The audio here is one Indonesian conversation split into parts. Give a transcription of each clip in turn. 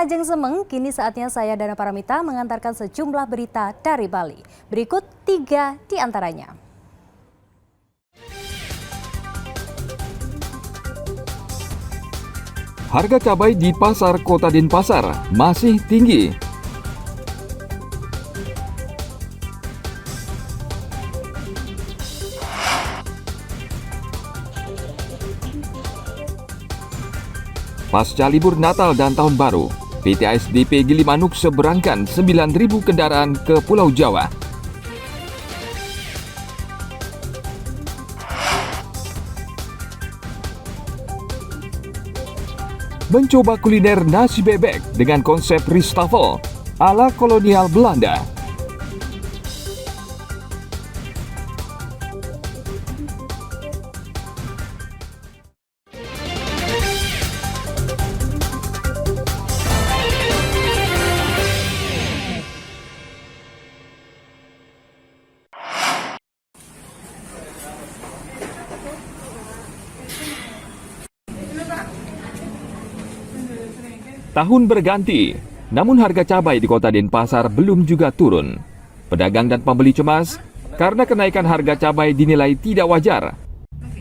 Ajeng Semeng, kini saatnya saya Dana Paramita mengantarkan sejumlah berita dari Bali. Berikut 3 di antaranya. Harga cabai di pasar Kota Denpasar masih tinggi. Pasca libur Natal dan Tahun Baru, PT ASDP Gilimanuk seberangkan 9.000 kendaraan ke Pulau Jawa. Mencoba kuliner nasi bebek dengan konsep Ristafel ala kolonial Belanda. Tahun berganti, namun harga cabai di Kota Denpasar belum juga turun. Pedagang dan pembeli cemas karena kenaikan harga cabai dinilai tidak wajar.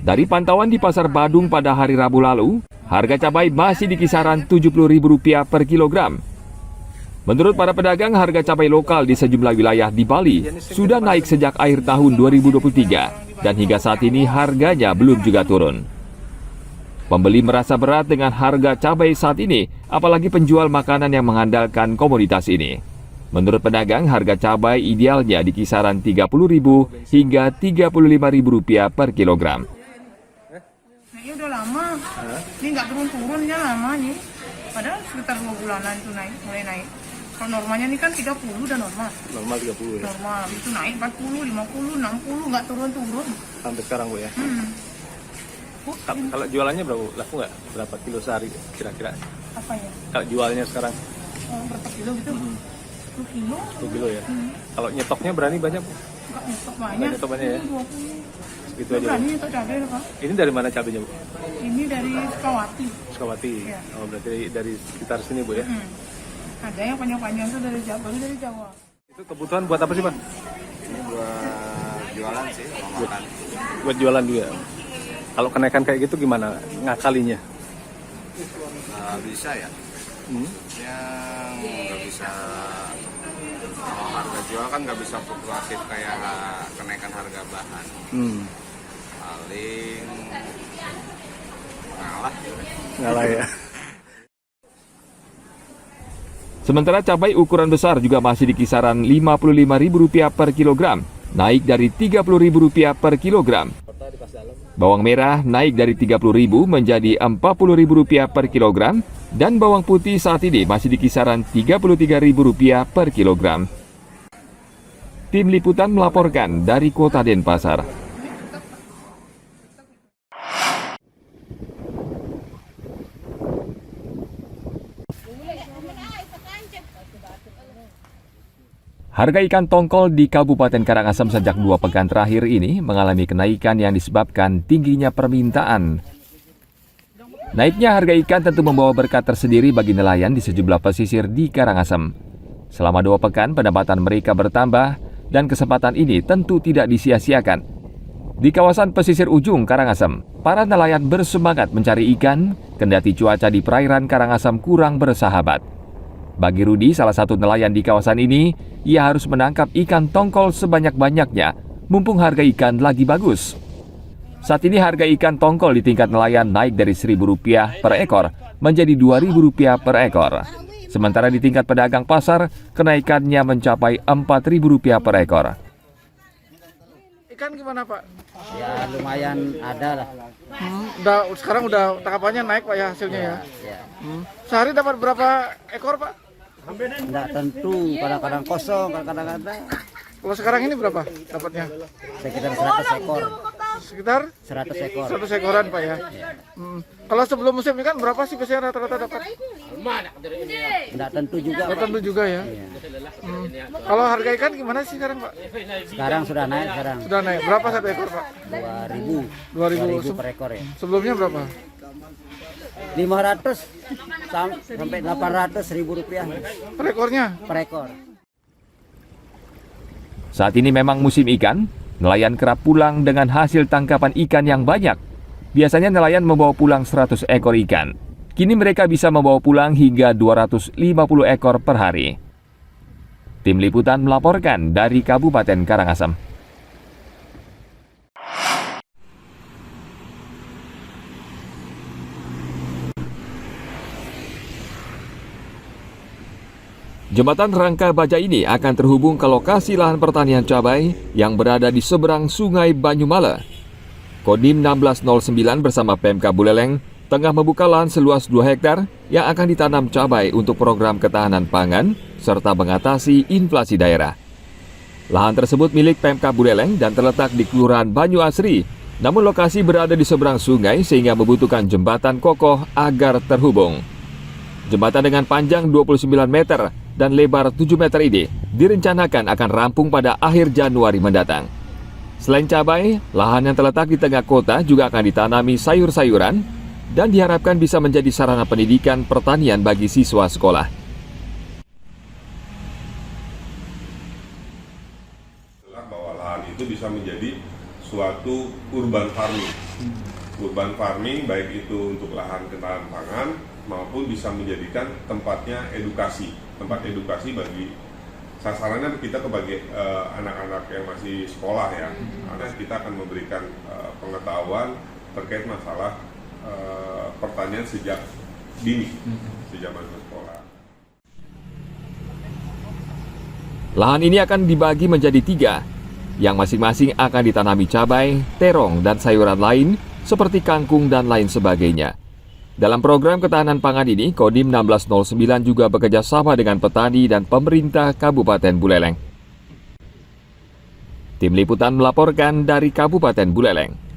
Dari pantauan di Pasar Badung pada hari Rabu lalu, harga cabai masih di kisaran Rp70.000 per kilogram. Menurut para pedagang, harga cabai lokal di sejumlah wilayah di Bali sudah naik sejak akhir tahun 2023 dan hingga saat ini harganya belum juga turun. Pembeli merasa berat dengan harga cabai saat ini, apalagi penjual makanan yang mengandalkan komoditas ini. Menurut pedagang, harga cabai idealnya di kisaran Rp30.000 hingga Rp35.000 per kilogram. Naiknya udah lama, ini nggak turun-turunnya lama nih. Padahal sekitar 2 bulanan itu mulai naik. Kalau normalnya ini kan 30 udah normal. Normal 30 ya? Normal, itu naik 40, 50, 60, nggak turun-turun. Sampai sekarang Bu ya? Kalau jualannya berapa? Laku nggak? Berapa kilo sehari kira-kira? Apanya? Kalau jualnya sekarang? Berapa kilo gitu? 10 kilo. 10 kilo ya? Kalau nyetoknya berani banyak? Nggak nyetok banyak. Nyetok banyak ya? 20. Segitu aja Berani Bu? nyetok cabai loh Pak. Ini dari mana cabenya Bu? Ini dari Sukawati. Sukawati? Ya. Oh berarti dari sekitar sini Bu ya? Ada yang panjang-panjang itu dari Jawa, dari Jawa. Itu kebutuhan buat apa sih Pak? Ini buat jualan sih, mau makan. Buat jualan juga? Kalau kenaikan kayak gitu gimana ngakalinya? Bisa ya. Yang nggak bisa, kalau harga jual kan nggak bisa fluktuatif kayak kenaikan harga bahan. Paling ngalah. Ngalah ya. Sementara cabai ukuran besar juga masih di kisaran Rp55.000 per kilogram, naik dari Rp30.000 per kilogram. Bawang merah naik dari Rp30.000 menjadi Rp40.000 per kilogram, dan bawang putih saat ini masih di kisaran Rp33.000 per kilogram. Tim Liputan melaporkan dari Kota Denpasar. Harga ikan tongkol di Kabupaten Karangasem sejak 2 pekan terakhir ini mengalami kenaikan yang disebabkan tingginya permintaan. Naiknya harga ikan tentu membawa berkat tersendiri bagi nelayan di sejumlah pesisir di Karangasem. Selama 2 pekan pendapatan mereka bertambah dan kesempatan ini tentu tidak disia-siakan. Di kawasan pesisir ujung Karangasem, para nelayan bersemangat mencari ikan kendati cuaca di perairan Karangasem kurang bersahabat. Bagi Rudi, salah satu nelayan di kawasan ini, ia harus menangkap ikan tongkol sebanyak-banyaknya, mumpung harga ikan lagi bagus. Saat ini harga ikan tongkol di tingkat nelayan naik dari Rp1.000 per ekor menjadi Rp2.000 per ekor. Sementara di tingkat pedagang pasar, kenaikannya mencapai Rp4.000 per ekor. Ikan gimana Pak? Ya lumayan ada lah. Sekarang udah tangkapannya naik Pak ya hasilnya ya? Ya. Sehari dapat berapa ekor Pak? Tidak tentu, kadang-kadang kosong, kadang-kadang ada. Kalau sekarang ini berapa dapatnya? Sekitar 100 ekor. Sekitar 100 ekor. 100 ekoran Pak ya? Kalau sebelum musim ikan berapa sih biasanya rata-rata dapat? Tidak tentu juga. Nggak Pak. tentu juga ya? Iya. Kalau harga ikan gimana sih sekarang Pak? Sekarang sudah naik sekarang. Sudah naik, berapa satu ekor Pak? 2.000. 2.000 2.000 per ekor ya. Sebelumnya berapa? 500 sampai 800 ribu rupiah Rekornya? per ekor. Saat ini memang musim ikan, nelayan kerap pulang dengan hasil tangkapan ikan yang banyak. Biasanya nelayan membawa pulang 100 ekor ikan. Kini mereka bisa membawa pulang hingga 250 ekor per hari. Tim Liputan melaporkan dari Kabupaten Karangasem. Jembatan Rangka Baja ini akan terhubung ke lokasi lahan pertanian cabai yang berada di seberang Sungai Banyumala. Kodim 1609 bersama Pemkab Buleleng tengah membuka lahan seluas 2 hektar yang akan ditanam cabai untuk program ketahanan pangan serta mengatasi inflasi daerah. Lahan tersebut milik Pemkab Buleleng dan terletak di Kelurahan Banyu Asri, namun lokasi berada di seberang sungai sehingga membutuhkan jembatan kokoh agar terhubung. Jembatan dengan panjang 29 meter dan lebar 7 meter ini direncanakan akan rampung pada akhir Januari mendatang. Selain cabai, lahan yang terletak di tengah kota juga akan ditanami sayur-sayuran dan diharapkan bisa menjadi sarana pendidikan pertanian bagi siswa sekolah. Bahwa lahan itu bisa menjadi suatu urban farming. Urban farming baik itu untuk lahan ketahanan pangan maupun bisa menjadikan tempatnya edukasi, tempat edukasi bagi sasarannya kita bagi anak-anak yang masih sekolah ya. Karena kita akan memberikan pengetahuan terkait masalah pertanian sejak dini, sejak masuk sekolah. Lahan ini akan dibagi menjadi 3, yang masing-masing akan ditanami cabai, terong, dan sayuran lain seperti kangkung dan lain sebagainya. Dalam program ketahanan pangan ini, Kodim 1609 juga bekerja sama dengan petani dan pemerintah Kabupaten Buleleng. Tim Liputan melaporkan dari Kabupaten Buleleng.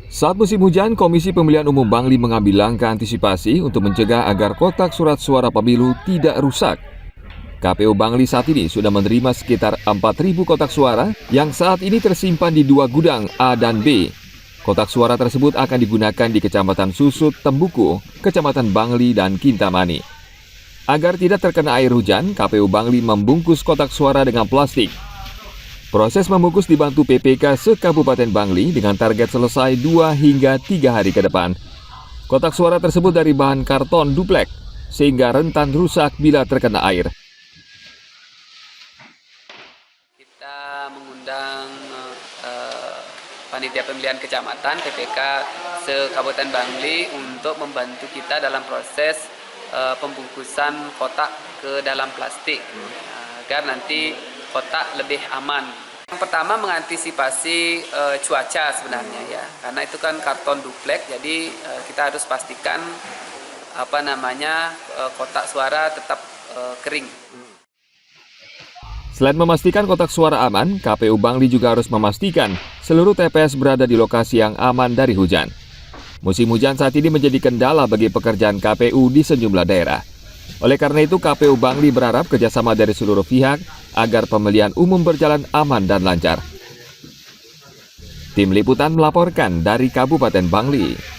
Saat musim hujan, Komisi Pemilihan Umum Bangli mengambil langkah antisipasi untuk mencegah agar kotak surat suara pemilu tidak rusak. KPU Bangli saat ini sudah menerima sekitar 4.000 kotak suara yang saat ini tersimpan di 2 gudang A dan B. Kotak suara tersebut akan digunakan di Kecamatan Susut, Tembuku, Kecamatan Bangli, dan Kintamani. Agar tidak terkena air hujan, KPU Bangli membungkus kotak suara dengan plastik. Proses membungkus dibantu PPK se-Kabupaten Bangli dengan target selesai 2 hingga 3 hari ke depan. Kotak suara tersebut dari bahan karton duplek, sehingga rentan rusak bila terkena air. Kita mengundang Panitia Pemilihan Kecamatan PPK se-Kabupaten Bangli untuk membantu kita dalam proses pembungkusan kotak ke dalam plastik agar nanti kotak lebih aman. Yang pertama mengantisipasi cuaca sebenarnya ya, karena itu kan karton duplek, jadi kita harus pastikan kotak suara tetap kering. Selain memastikan kotak suara aman, KPU Bangli juga harus memastikan seluruh TPS berada di lokasi yang aman dari hujan. Musim hujan saat ini menjadi kendala bagi pekerjaan KPU di sejumlah daerah. Oleh karena itu, KPU Bangli berharap kerjasama dari seluruh pihak agar pemilihan umum berjalan aman dan lancar. Tim Liputan melaporkan dari Kabupaten Bangli.